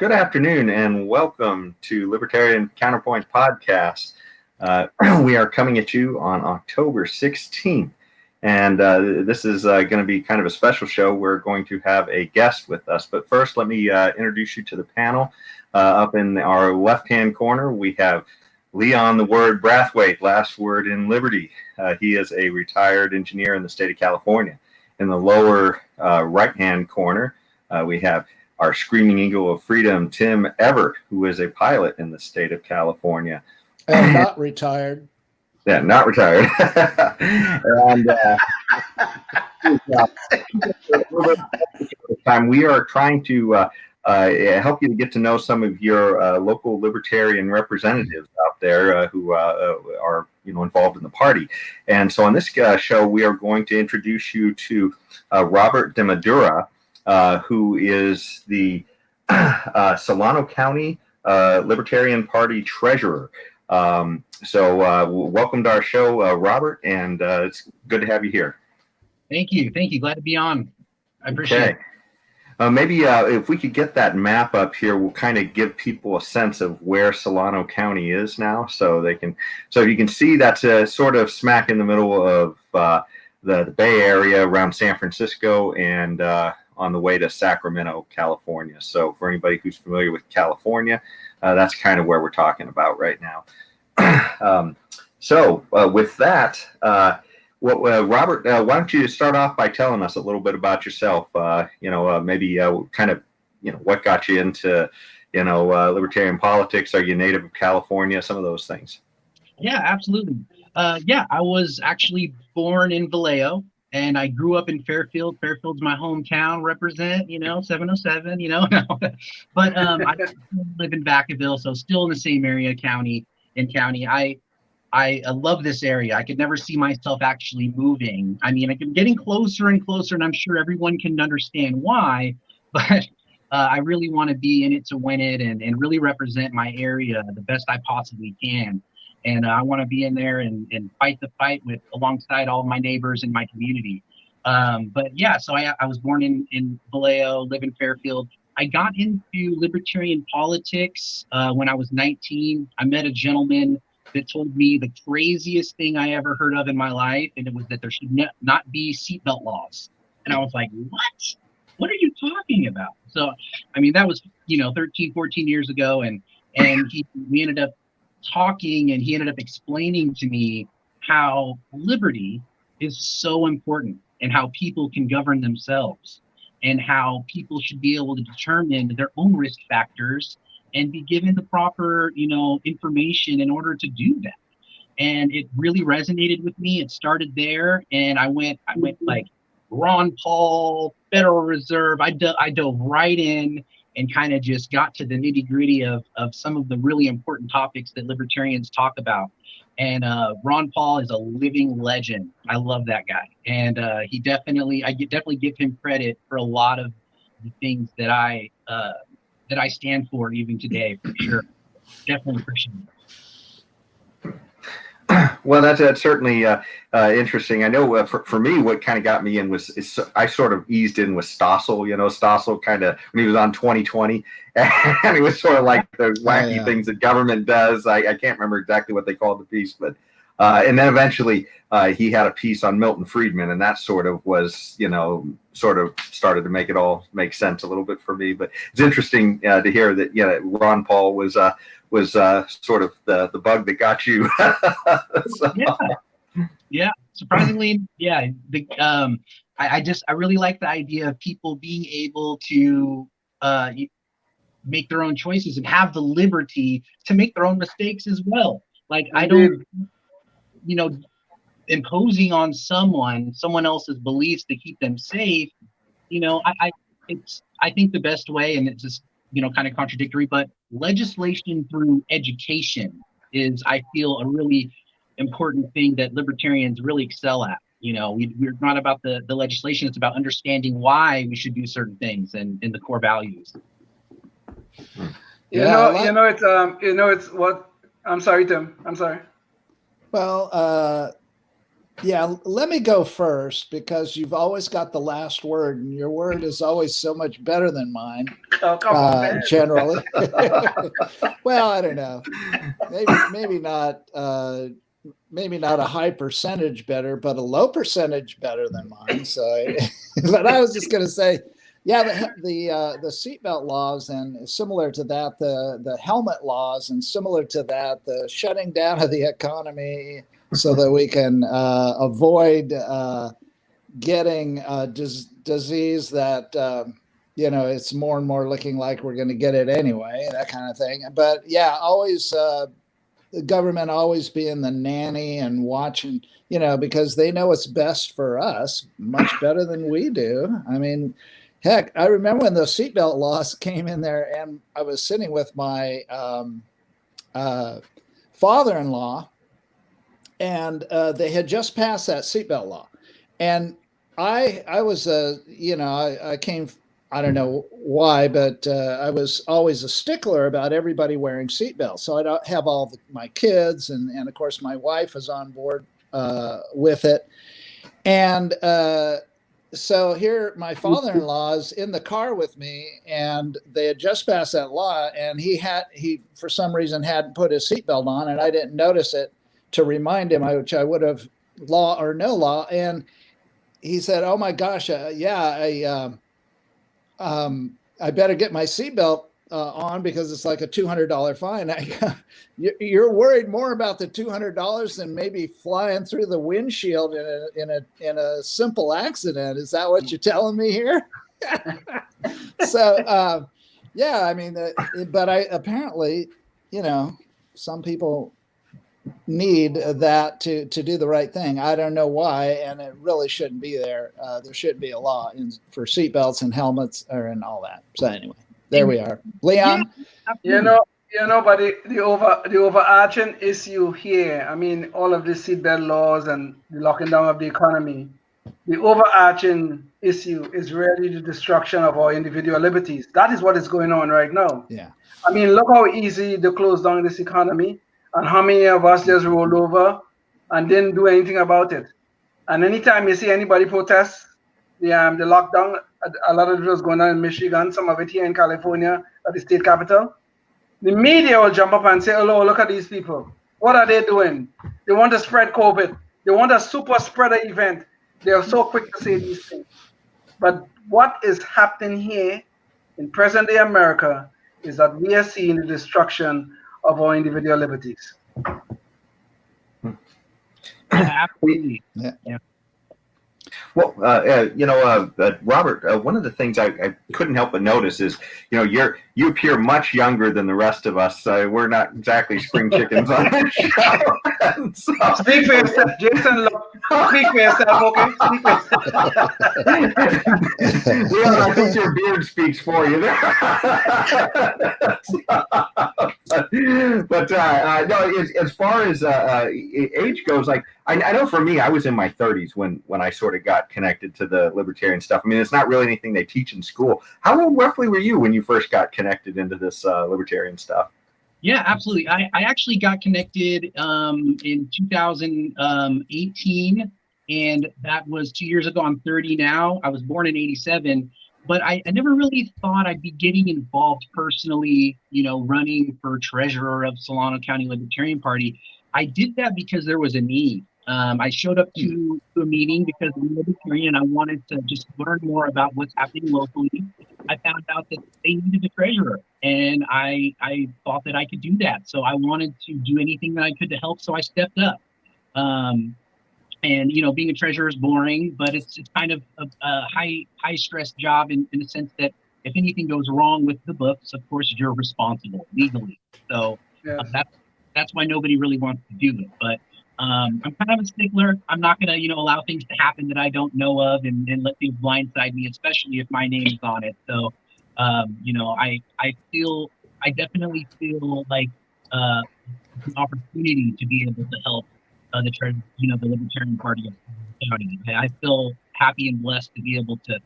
Good afternoon and welcome to Libertarian Counterpoint Podcast. We are coming at you on October 16th, and this is going to be kind of a special show. We're going to have a guest with us, but first let me introduce you to the panel. Up in our left-hand corner, we have Leon the Word Brathwaite, last word in Liberty. He is a retired engineer in the state of California. In the lower right-hand corner, we have our screaming eagle of freedom, Tim Everett, who is a pilot in the state of California. And not retired. Yeah, not retired. And we are trying to help you to get to know some of your local libertarian representatives out there who are involved in the party. And so on this show, we are going to introduce you to Robert Demadura, who is the Solano County Libertarian Party treasurer. So welcome to our show, Robert, and it's good to have you here. Thank you. Glad to be on. I appreciate it. Maybe if we could get that map up here, we'll kind of give people a sense of where Solano County is now, so you can see that's sort of smack in the middle of the Bay Area around San Francisco and on the way to Sacramento, California. So for anybody who's familiar with California, that's kind of where we're talking about right now. With that, Robert, why don't you start off by telling us a little bit about yourself? Maybe kind of, what got you into, libertarian politics? Are you native of California? Some of those things. Yeah, absolutely. I was actually born in Vallejo, and I grew up in Fairfield. Fairfield's my hometown. Represent, 707. But I live in Vacaville, so still in the same area, county. I love this area. I could never see myself actually moving. I mean, I'm getting closer and closer, and I'm sure everyone can understand why, but I really want to be in it to win it and really represent my area the best I possibly can. And I want to be in there and fight the fight alongside all of my neighbors in my community. So I was born in Vallejo, live in Fairfield. I got into libertarian politics when I was 19. I met a gentleman that told me the craziest thing I ever heard of in my life, and it was that there should not be seatbelt laws. And I was like, what? What are you talking about? So, I mean, that was, 13, 14 years ago, and we ended up talking, and he ended up explaining to me how liberty is so important and how people can govern themselves and how people should be able to determine their own risk factors and be given the proper, information in order to do that. And it really resonated with me. It started there, and I went like Ron Paul, Federal Reserve. I dove right in and kind of just got to the nitty gritty of some of the really important topics that libertarians talk about. And Ron Paul is a living legend. I love that guy. And I definitely give him credit for a lot of the things that I stand for even today, for sure. Definitely appreciate it. Well, that's certainly interesting. I know for me, what kind of got me in I sort of eased in with Stossel. Stossel kind of, when he was on 2020, and it was sort of like those wacky things that government does. I can't remember exactly what they called the piece, but and then eventually he had a piece on Milton Friedman, and that sort of was, sort of started to make it all make sense a little bit for me. But it's interesting to hear that, Ron Paul was sort of the bug that got you. So. Yeah. Surprisingly, yeah. I really like the idea of people being able to make their own choices and have the liberty to make their own mistakes as well. Like, I don't, imposing on someone else's beliefs to keep them safe. I think the best way, and it's just, kind of contradictory, but legislation through education is, I feel, a really important thing that libertarians really excel at. We're not about the legislation. It's about understanding why we should do certain things and the core values. It's what, I'm sorry, Tim. I'm sorry. Well, let me go first because you've always got the last word, and your word is always so much better than mine. Oh, come on, man. generally. Well, I don't know. Maybe not. Maybe not a high percentage better, but a low percentage better than mine. So, but I was just going to say, yeah, the seatbelt laws, and similar to that, the helmet laws, and similar to that, the shutting down of the economy so that we can avoid getting disease that it's more and more looking like we're going to get it anyway, that kind of thing. But yeah, always the government always being the nanny and watching, because they know what's best for us much better than we do. I mean, heck, I remember when the seatbelt laws came in there, and I was sitting with my father-in-law, and they had just passed that seatbelt law, and I was I came. I don't know why, but I was always a stickler about everybody wearing seatbelts. So I don't have all my kids, and of course my wife is on board with it. And so here, my father-in-law is in the car with me, and they had just passed that law, and he for some reason hadn't put his seatbelt on, and I didn't notice it to remind him, which I would have, law or no law. And he said, "Oh my gosh, I better get my seatbelt on because it's like a $200 fine." You're worried more about the $200 than maybe flying through the windshield in a simple accident. Is that what you're telling me here? So, yeah, I mean, but apparently, some people need that to do the right thing. I don't know why, and it really shouldn't be there. There shouldn't be a law for seatbelts and helmets and all that. So anyway, there we are. Leon? But the overarching issue here, I mean, all of the seatbelt laws and the locking down of the economy, the overarching issue is really the destruction of our individual liberties. That is what is going on right now. Yeah. I mean, look how easy to close down this economy, and how many of us just rolled over and didn't do anything about it. And anytime you see anybody protest the lockdown, a lot of it was going on in Michigan, some of it here in California at the state capitol, the media will jump up and say, "Oh, look at these people. What are they doing? They want to spread COVID. They want a super spreader event." They are so quick to say these things. But what is happening here in present-day America is that we are seeing the destruction of our individual liberties. Yeah, absolutely. Yeah. Well, Robert, one of the things I couldn't help but notice is, you appear much younger than the rest of us. We're not exactly spring chickens on this show. So, speak for yourself, Jason. Speak for yourself, okay? Speak for yourself. Leon, I think your beard speaks for you there. But no, as far as age goes, like I know for me, I was in my 30s when I sort of got connected to the libertarian stuff. I mean, it's not really anything they teach in school. How old roughly were you when you first got connected into this libertarian stuff? Yeah, absolutely. I actually got connected in 2018, and that was 2 years ago. I'm 30 now. I was born in 87, but I never really thought I'd be getting involved personally, running for treasurer of Solano County Libertarian Party. I did that because there was a need. I showed up to a meeting because I'm libertarian and I wanted to just learn more about what's happening locally. I found out that they needed a treasurer, and I thought that I could do that. So I wanted to do anything that I could to help, so I stepped up. And being a treasurer is boring, but it's kind of a high stress job in the sense that if anything goes wrong with the books, of course you're responsible legally. So that's why nobody really wants to do it. But I'm kind of a stickler. I'm not going to, allow things to happen that I don't know of and let things blindside me, especially if my name's on it. So, I definitely feel like an opportunity to be able to help the Libertarian Party of the county. I feel happy and blessed to be able to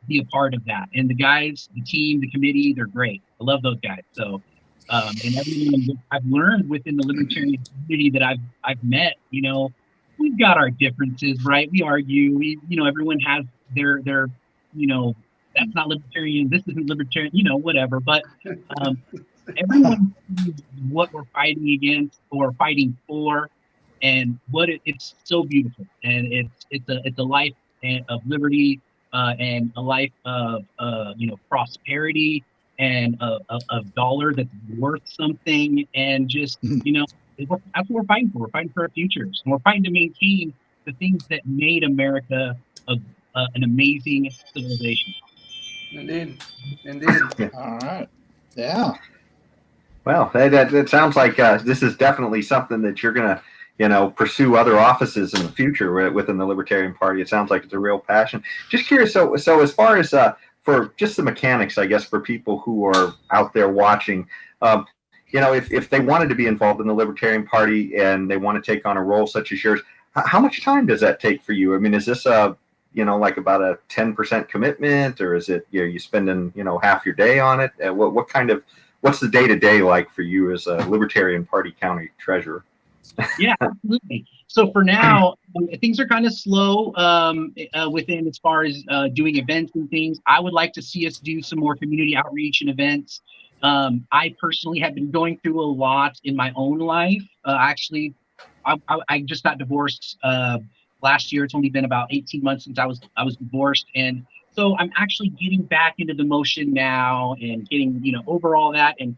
be a part of that. And the guys, the team, the committee, they're great. I love those guys. So. And everyone I've learned within the libertarian community that I've met, we've got our differences, right? We argue, everyone has their that's not libertarian, this isn't libertarian, whatever. But everyone sees what we're fighting against or fighting for, and what it's so beautiful, and it's a life of liberty, and a life of prosperity, and a dollar that's worth something, and just that's what we're fighting for. We're fighting for our futures, and we're fighting to maintain the things that made America an amazing civilization. Indeed. All right. Yeah. Well, that sounds like this is definitely something that you're going to, pursue other offices in the future within the Libertarian Party. It sounds like it's a real passion. Just curious. So as far as for just the mechanics, I guess, for people who are out there watching, if they wanted to be involved in the Libertarian Party and they want to take on a role such as yours, how much time does that take for you? I mean, is this like about a 10% commitment, or is it you spending half your day on it? What's the day-to-day like for you as a Libertarian Party county treasurer? Yeah, absolutely. So for now, things are kind of slow within as far as doing events and things. I would like to see us do some more community outreach and events. I personally have been going through a lot in my own life. Actually, I just got divorced last year. It's only been about 18 months since I was divorced, and so I'm actually getting back into the motion now and getting over all that. And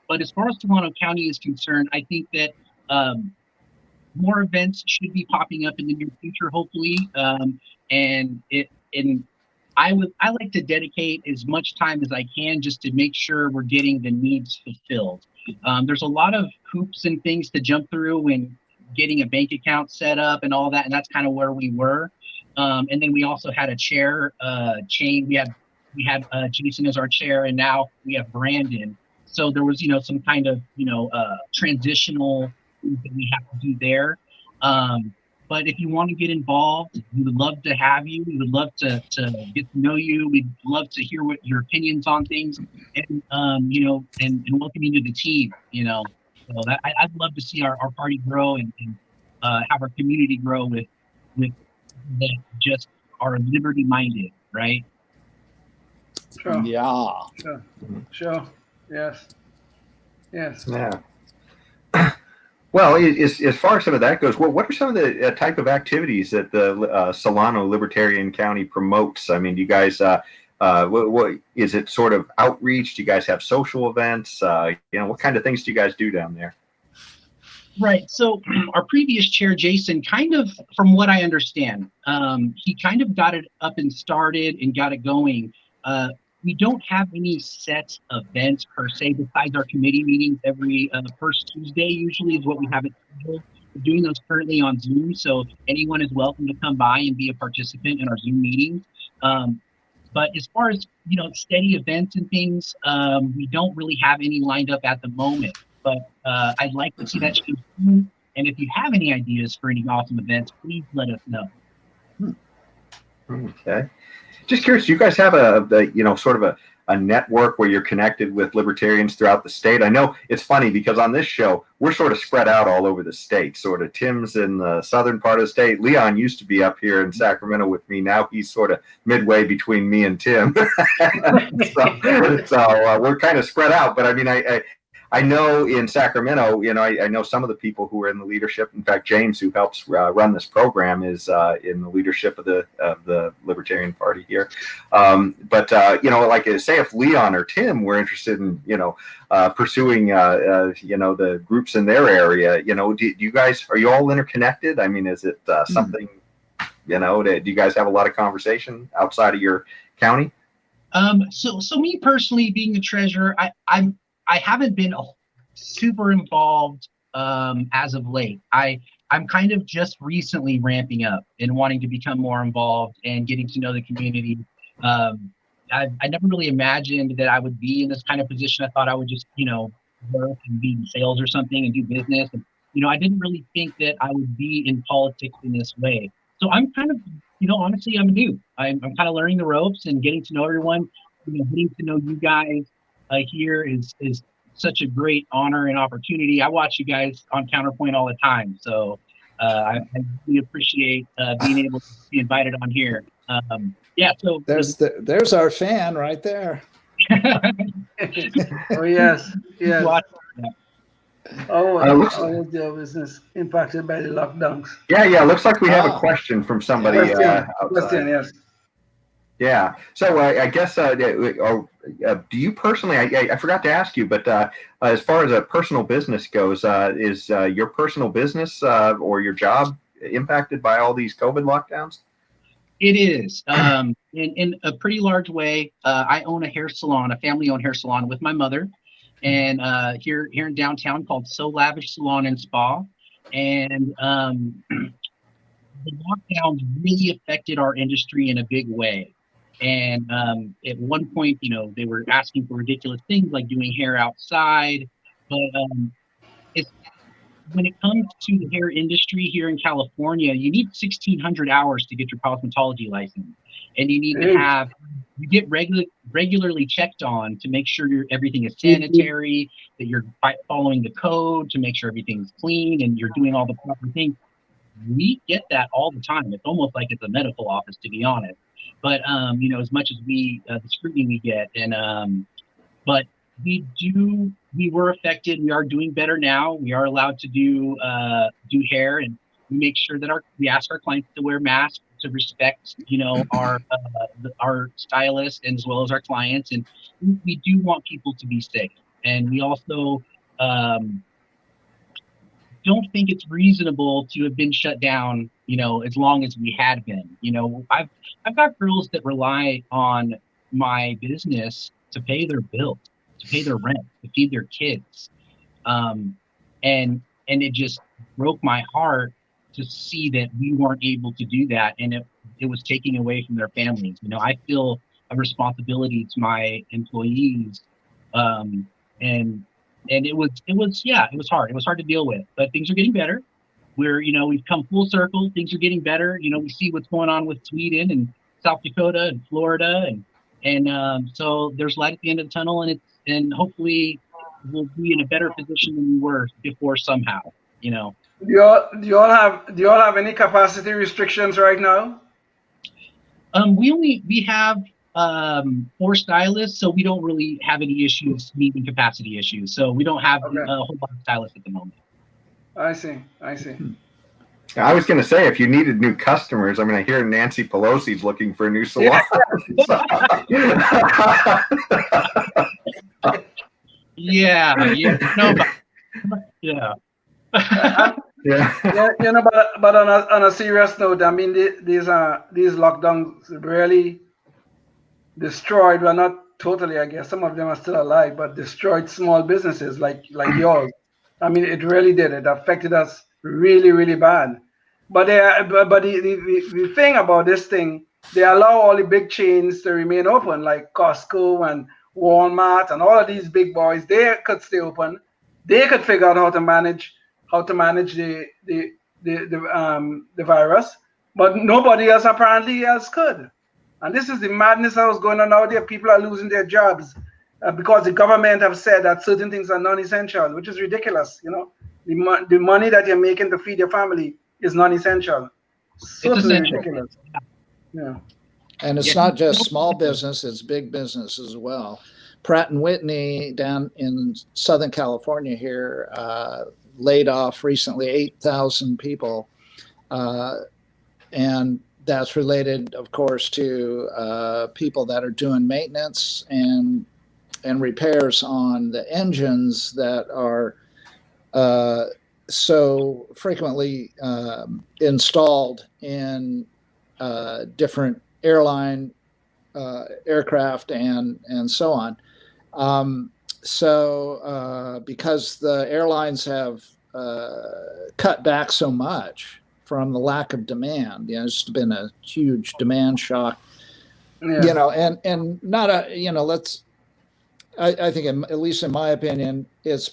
but as far as Toronto County is concerned, I think that more events should be popping up in the near future, hopefully. And I like to dedicate as much time as I can just to make sure we're getting the needs fulfilled. There's a lot of hoops and things to jump through when getting a bank account set up and all that, and that's kind of where we were. And then we also had a chair change. We had Jason as our chair, and now we have Brandon. So there was some kind of transitional things that we have to do there. But if you want to get involved, we would love to have you. We would love to get to know you. We'd love to hear what your opinions on things, and and welcome you to the team. So I'd love to see our party grow and have our community grow with that just are liberty minded, right? Sure. Yeah. Sure. Yes. Yeah. Well, as far as some of that goes, what are some of the type of activities that the Solano Libertarian County promotes? I mean, do you guys, what is it sort of outreach? Do you guys have social events? What kind of things do you guys do down there? Right. So our previous chair, Jason, kind of, from what I understand, he kind of got it up and started and got it going. We don't have any set events per se, besides our committee meetings every first Tuesday, usually is what we have it scheduled. We're doing those currently on Zoom, so anyone is welcome to come by and be a participant in our Zoom meetings. But as far as, steady events and things, we don't really have any lined up at the moment. But I'd like to see that change soon. And if you have any ideas for any awesome events, please let us know. Okay. Just curious, do you guys have sort of a network where you're connected with libertarians throughout the state? I know it's funny because on this show, we're sort of spread out all over the state. Sort of Tim's in the southern part of the state. Leon used to be up here in Sacramento with me. Now he's sort of midway between me and Tim. so we're kind of spread out. But I mean, I know in Sacramento, I know some of the people who are in the leadership. In fact, James, who helps run this program, is in the leadership of the Libertarian Party here. But like say if Leon or Tim were interested in pursuing the groups in their area, do you guys, are you all interconnected? I mean, is it something do you guys have a lot of conversation outside of your county? So me personally, being the treasurer, I haven't been super involved as of late. I'm kind of just recently ramping up and wanting to become more involved and getting to know the community. I never really imagined that I would be in this kind of position. I thought I would just, work and be in sales or something and do business. And, I didn't really think that I would be in politics in this way. So I'm kind of, honestly, I'm new. I'm kind of learning the ropes and getting to know everyone. Getting to know you guys here is such a great honor and opportunity. I watch you guys on Counterpoint all the time. So I really appreciate being able to be invited on here. Yeah, so there's our fan right there. Oh yes, yes. watch. Our job business impacted by the lockdowns. Yeah. Looks like we have a question from somebody outside. Question, yes. Yeah. So I guess, do you personally, I forgot to ask you, but as far as a personal business goes, is your personal business or your job impacted by all these COVID lockdowns? It is, in a pretty large way. I own a hair salon, a family-owned hair salon with my mother, and here in downtown called So Lavish Salon and Spa. And the lockdowns really affected our industry in a big way. And at one point, they were asking for ridiculous things like doing hair outside. But when it comes to the hair industry here in California, you need 1,600 hours to get your cosmetology license. And you need to get regularly checked on to make sure everything is sanitary, that you're following the code, to make sure everything's clean and you're doing all the proper things. We get that all the time. It's almost like it's a medical office, to be honest. But as much as the scrutiny we get, and but we were affected. We are doing better now. We are allowed to do hair, and we make sure that we ask our clients to wear masks, to respect our stylists and as well as our clients, and we do want people to be safe. And we also don't think it's reasonable to have been shut down, as long as we had been. I've got girls that rely on my business to pay their bills, to pay their rent, to feed their kids. And it just broke my heart to see that we weren't able to do that, and it was taking away from their families. I feel a responsibility to my employees, and it was hard. It was hard to deal with, but things are getting better. We've come full circle. Things are getting better. We see what's going on with Sweden and South Dakota and Florida, and so there's light at the end of the tunnel, and hopefully we'll be in a better position than we were before somehow. Do you all have any capacity restrictions right now? We have 4 stylists, so we don't really have any issues meeting capacity issues. So we don't have a whole lot of stylists at the moment. I see. I was going to say, if you needed new customers, I hear Nancy Pelosi's looking for a new salon. Yeah. But on a serious note, these lockdowns really destroyed. Well, not totally, I guess. Some of them are still alive, but destroyed small businesses like yours. It really did. It affected us really, really bad. But the thing about this thing, they allow all the big chains to remain open, like Costco and Walmart and all of these big boys. They could stay open. They could figure out how to manage the virus, but nobody else apparently could. And this is the madness that was going on out there. People are losing their jobs because the government have said that certain things are non-essential, which is ridiculous. The money that you're making to feed your family is non-essential. So ridiculous. Yeah. And it's not just small business, it's big business as well. Pratt and Whitney down in Southern California here laid off recently 8,000 people. And that's related, of course, to people that are doing maintenance and repairs on the engines that are so frequently installed in different airline aircraft and so on. Because the airlines have cut back so much from the lack of demand, it's been a huge demand shock. Yeah. And not I think at least in my opinion, it's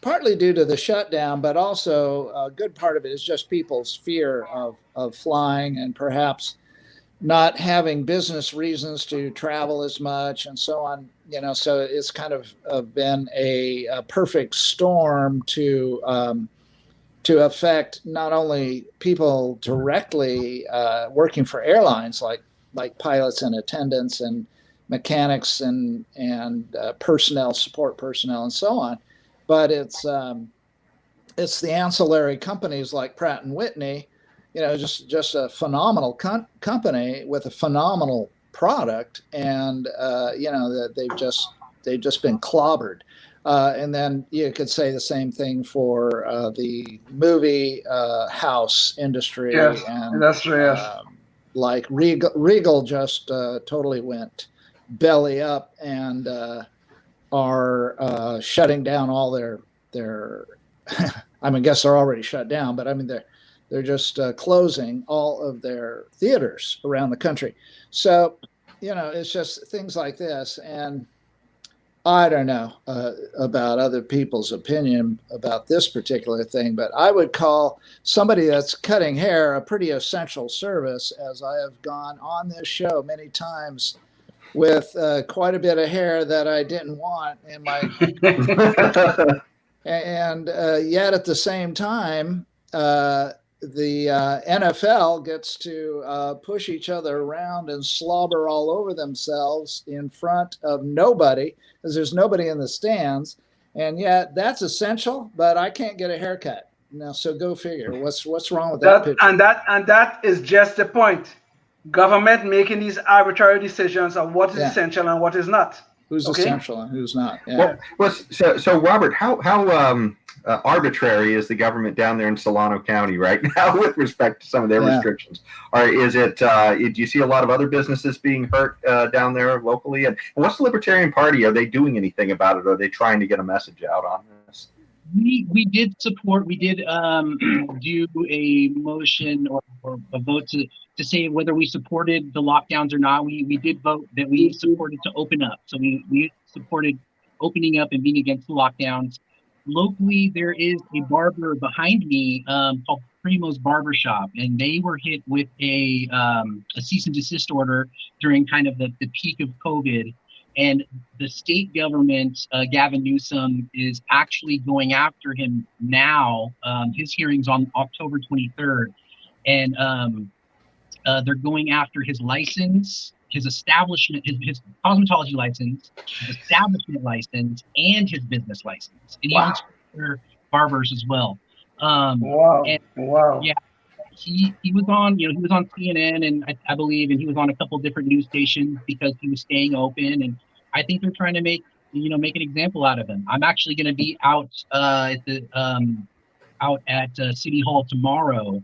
partly due to the shutdown, but also a good part of it is just people's fear of flying and perhaps not having business reasons to travel as much and so on. So it's kind of been a perfect storm to to affect not only people directly working for airlines, like pilots and attendants and mechanics and personnel, support personnel, and so on, but it's the ancillary companies like Pratt and Whitney, just a phenomenal company with a phenomenal product, and that they've just been clobbered. And then you could say the same thing for the movie house industry. Yes, and industry, yes. Like Regal just totally went belly up and are shutting down all their I mean, I guess they're already shut down, but I mean they're just closing all of their theaters around the country. So it's just things like this. And I don't know about other people's opinion about this particular thing, but I would call somebody that's cutting hair a pretty essential service, as I have gone on this show many times with quite a bit of hair that I didn't want in my and yet at the same time, the NFL gets to push each other around and slobber all over themselves in front of nobody, because there's nobody in the stands, and yet that's essential. But I can't get a haircut now, so go figure. What's wrong with that picture? And that is just the point. Government making these arbitrary decisions of what is essential and what is not. Who's essential and who's not? Yeah. Well, so Robert, how arbitrary is the government down there in Solano County right now with respect to some of their restrictions? Or is it? Do you see a lot of other businesses being hurt down there locally? And what's the Libertarian Party? Are they doing anything about it? Or are they trying to get a message out on this? We did support. We did do a motion or a vote to say whether we supported the lockdowns or not. We did vote that we supported to open up. So we supported opening up and being against the lockdowns. Locally, there is a barber behind me called Primo's Barbershop, and they were hit with a cease and desist order during kind of the peak of COVID. And the state government, Gavin Newsom, is actually going after him now. His hearing's on October 23rd. And they're going after his license, his establishment, his cosmetology license, his establishment license, and his business license. And he owns barbers as well. Wow. Yeah. He was on, he was on CNN, and I believe, and he was on a couple different news stations because he was staying open. And I think they're trying to make an example out of him. I'm actually going to be out at City Hall tomorrow,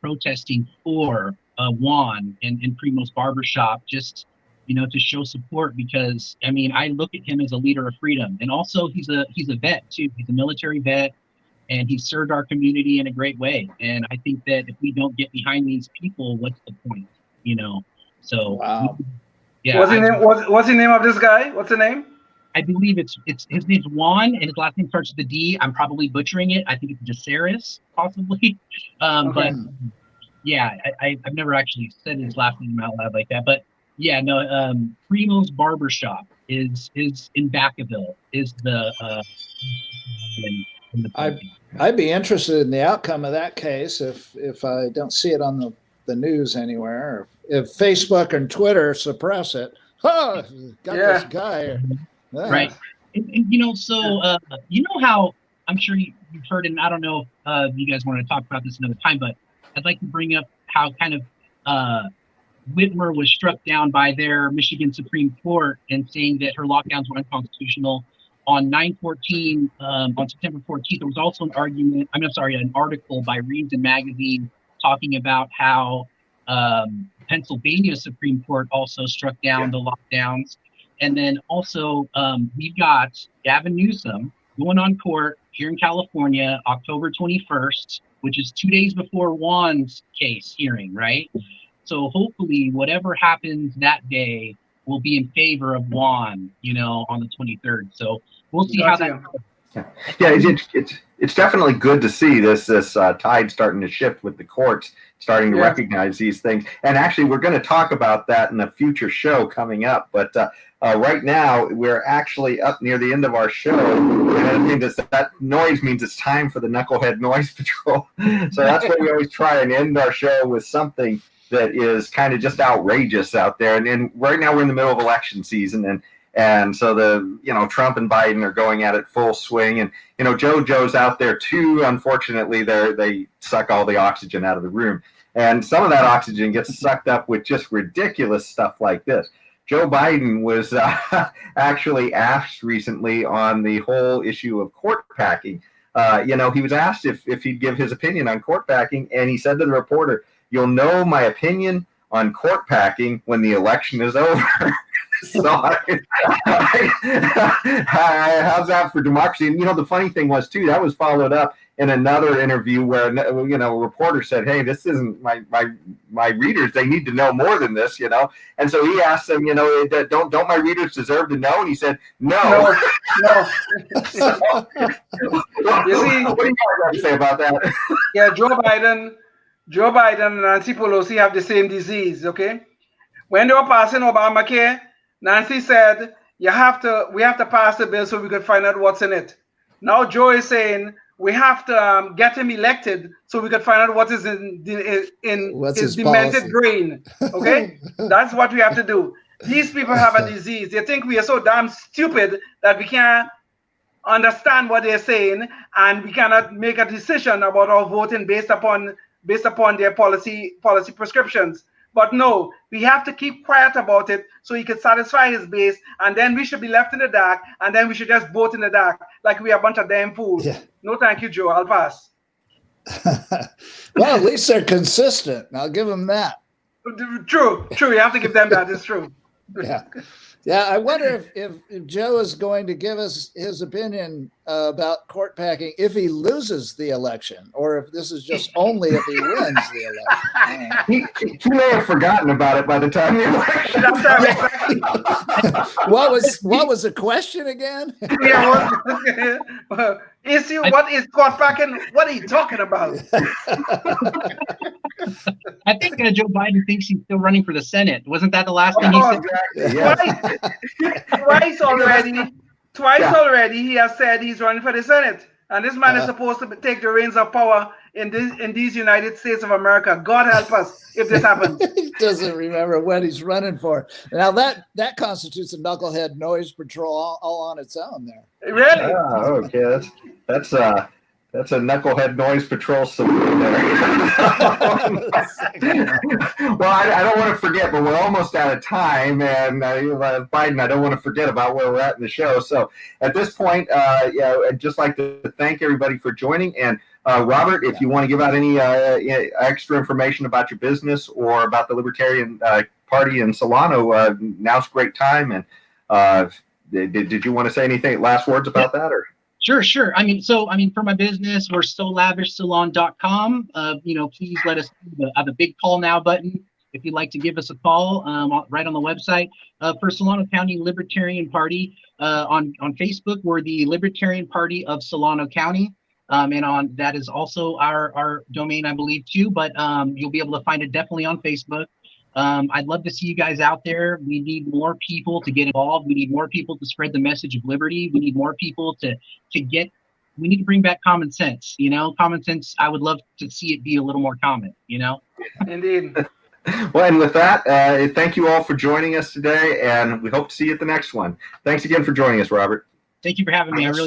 protesting for Juan and Primo's Barbershop, just to show support, because I look at him as a leader of freedom, and also he's a vet too. He's a military vet, and he served our community in a great way. And I think that if we don't get behind these people, what's the point? So wow. Yeah. What's the name of this guy? What's the name? I believe it's his name's Juan, and his last name starts with a D. I'm probably butchering it. I think it's Jaceres, possibly. Okay. But yeah, I've never actually said his last name out loud like that. But yeah, no. Primo's Barbershop is in Vacaville. Is the I'd be interested in the outcome of that case if I don't see it on the news anywhere, or if Facebook and Twitter suppress it. Oh, this guy. Right. And so how I'm sure you've heard, and I don't know if you guys want to talk about this another time, but I'd like to bring up how kind of Whitmer was struck down by their Michigan Supreme Court and saying that her lockdowns were unconstitutional. On 9/14, on September 14th, there was also an article by Reason Magazine talking about how Pennsylvania Supreme Court also struck down the lockdowns. And then also we've got Gavin Newsom going on court here in California, October 21st, which is 2 days before Juan's case hearing, right? So hopefully whatever happens that day will be in favor of Juan, on the 23rd. So we'll see how that goes. Yeah, it's definitely good to see this tide starting to shift with the courts starting to recognize these things. And actually, we're going to talk about that in a future show coming up. But right now, we're actually up near the end of our show. And that noise means it's time for the Knucklehead Noise Patrol. So that's why we always try and end our show with something that is kind of just outrageous out there. And right now, we're in the middle of election season, and so Trump and Biden are going at it full swing, and JoJo's out there too. Unfortunately, they suck all the oxygen out of the room, and some of that oxygen gets sucked up with just ridiculous stuff like this. Joe Biden was actually asked recently on the whole issue of court packing. He was asked if he'd give his opinion on court packing, and he said to the reporter, "You'll know my opinion on court packing when the election is over." So how's that for democracy? And the funny thing was too, that was followed up in another interview where a reporter said, "Hey, this isn't my readers. They need to know more than this." And so he asked them, "Don't my readers deserve to know?" And he said, "No." So, you see, what do you guys have to say about that? Yeah, Joe Biden and Nancy Pelosi have the same disease. Okay, when they were passing Obamacare, Nancy said, we have to pass the bill so we could find out what's in it. Now Joe is saying we have to get him elected so we could find out what is in his demented brain. Okay, that's what we have to do. These people have a disease. They think we are so damn stupid that we can't understand what they're saying, and we cannot make a decision about our voting based upon their policy prescriptions. But no, we have to keep quiet about it so he can satisfy his base, and then we should be left in the dark, and then we should just vote in the dark like we are a bunch of damn fools. Yeah. No, thank you, Joe. I'll pass. Well, at least they're consistent. I'll give them that. True. You have to give them that. It's true. Yeah. I wonder if Joe is going to give us his opinion about court packing if he loses the election, or if this is just only if he wins the election. He may have forgotten about it by the time the election. What was the question again? What is court packing? What are you talking about? I think Joe Biden thinks he's still running for the Senate. Wasn't that the last thing he said? Exactly. Yeah. Twice already he has said he's running for the Senate. And this man is supposed to take the reins of power in these United States of America. God help us if this happens. He doesn't remember what he's running for. Now that constitutes a knucklehead noise patrol all on its own there. Really? Oh, okay. That's a knucklehead noise patrol salute there. Well, I don't want to forget, but we're almost out of time, and Biden, I don't want to forget about where we're at in the show. So at this point, I'd just like to thank everybody for joining. And Robert, if you want to give out any extra information about your business or about the Libertarian Party in Solano, now's a great time. And did you want to say anything, last words about that, or? Sure. I mean, for my business, we're solavishsalon.com. Please let us have a big call now button if you'd like to give us a call right on the website. For Solano County Libertarian Party on Facebook, we're the Libertarian Party of Solano County. And on that is also our domain, I believe, too. But you'll be able to find it definitely on Facebook. I'd love to see you guys out there. We need more people to get involved. We need more people to spread the message of liberty. We need more people we need to bring back common sense, common sense. I would love to see it be a little more common, Indeed. Well, and with that, thank you all for joining us today, and we hope to see you at the next one. Thanks again for joining us, Robert. Thank you for having me. I really